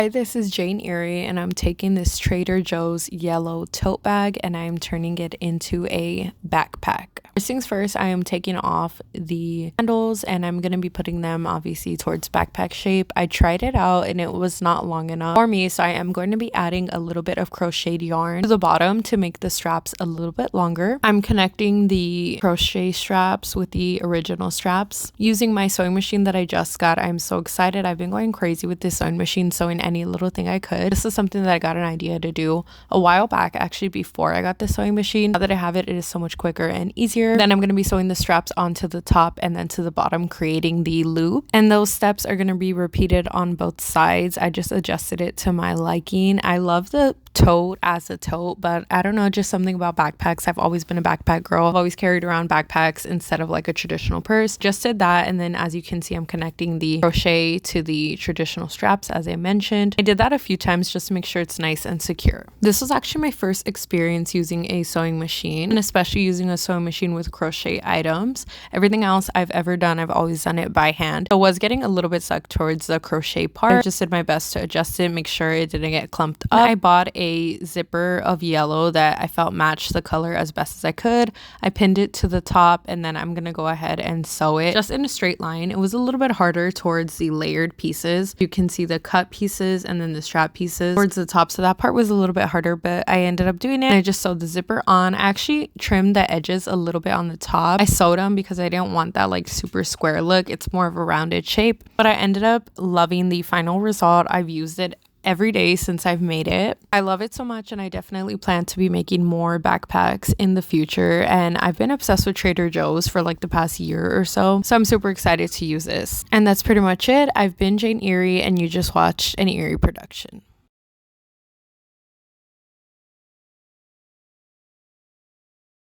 Hi, this is Jane Erie, and I'm taking this Trader Joe's yellow tote bag and I'm turning it into a backpack. First things first, I am taking off the handles and I'm going to be putting them obviously towards backpack shape. I tried it out and it was not long enough for me, so I am going to be adding a little bit of crocheted yarn to the bottom to make the straps a little bit longer. I'm connecting the crochet straps with the original straps using my sewing machine that I just got. I'm so excited. I've been going crazy with this sewing machine, sewing any little thing I could. This is something that I got an idea to do a while back, actually before I got the sewing machine. Now that I have it, it is so much quicker and easier. Then I'm going to be sewing the straps onto the top and then to the bottom, creating the loop, and those steps are going to be repeated on both sides. I just adjusted it to my liking. I love the tote as a tote, but I don't know, just something about backpacks. I've always been a backpack girl. I've always carried around backpacks instead of like a traditional purse. Just did that, and then as you can see, I'm connecting the crochet to the traditional straps as I mentioned. I did that a few times just to make sure it's nice and secure. This was actually my first experience using a sewing machine, and especially using a sewing machine with crochet items. Everything else I've ever done, I've always done it by hand. I was getting a little bit stuck towards the crochet part. I just did my best to adjust it, make sure it didn't get clumped up. I bought a zipper of yellow that I felt matched the color as best as I could. I pinned it to the top, and then I'm gonna go ahead and sew it just in a straight line. It was a little bit harder towards the layered pieces. You can see the cut pieces and then the strap pieces towards the top, so that part was a little bit harder, but I ended up doing it. I just sewed the zipper on. I actually trimmed the edges a little bit on the top. I sewed them because I didn't want that like super square look. It's more of a rounded shape, but I ended up loving the final result. I've used it every day since I've made it. I love it so much, and I definitely plan to be making more backpacks in the future, and I've been obsessed with Trader Joe's for like the past year or so I'm super excited to use this. And that's pretty much it. I've been Jane Erie, and you just watched an Erie production.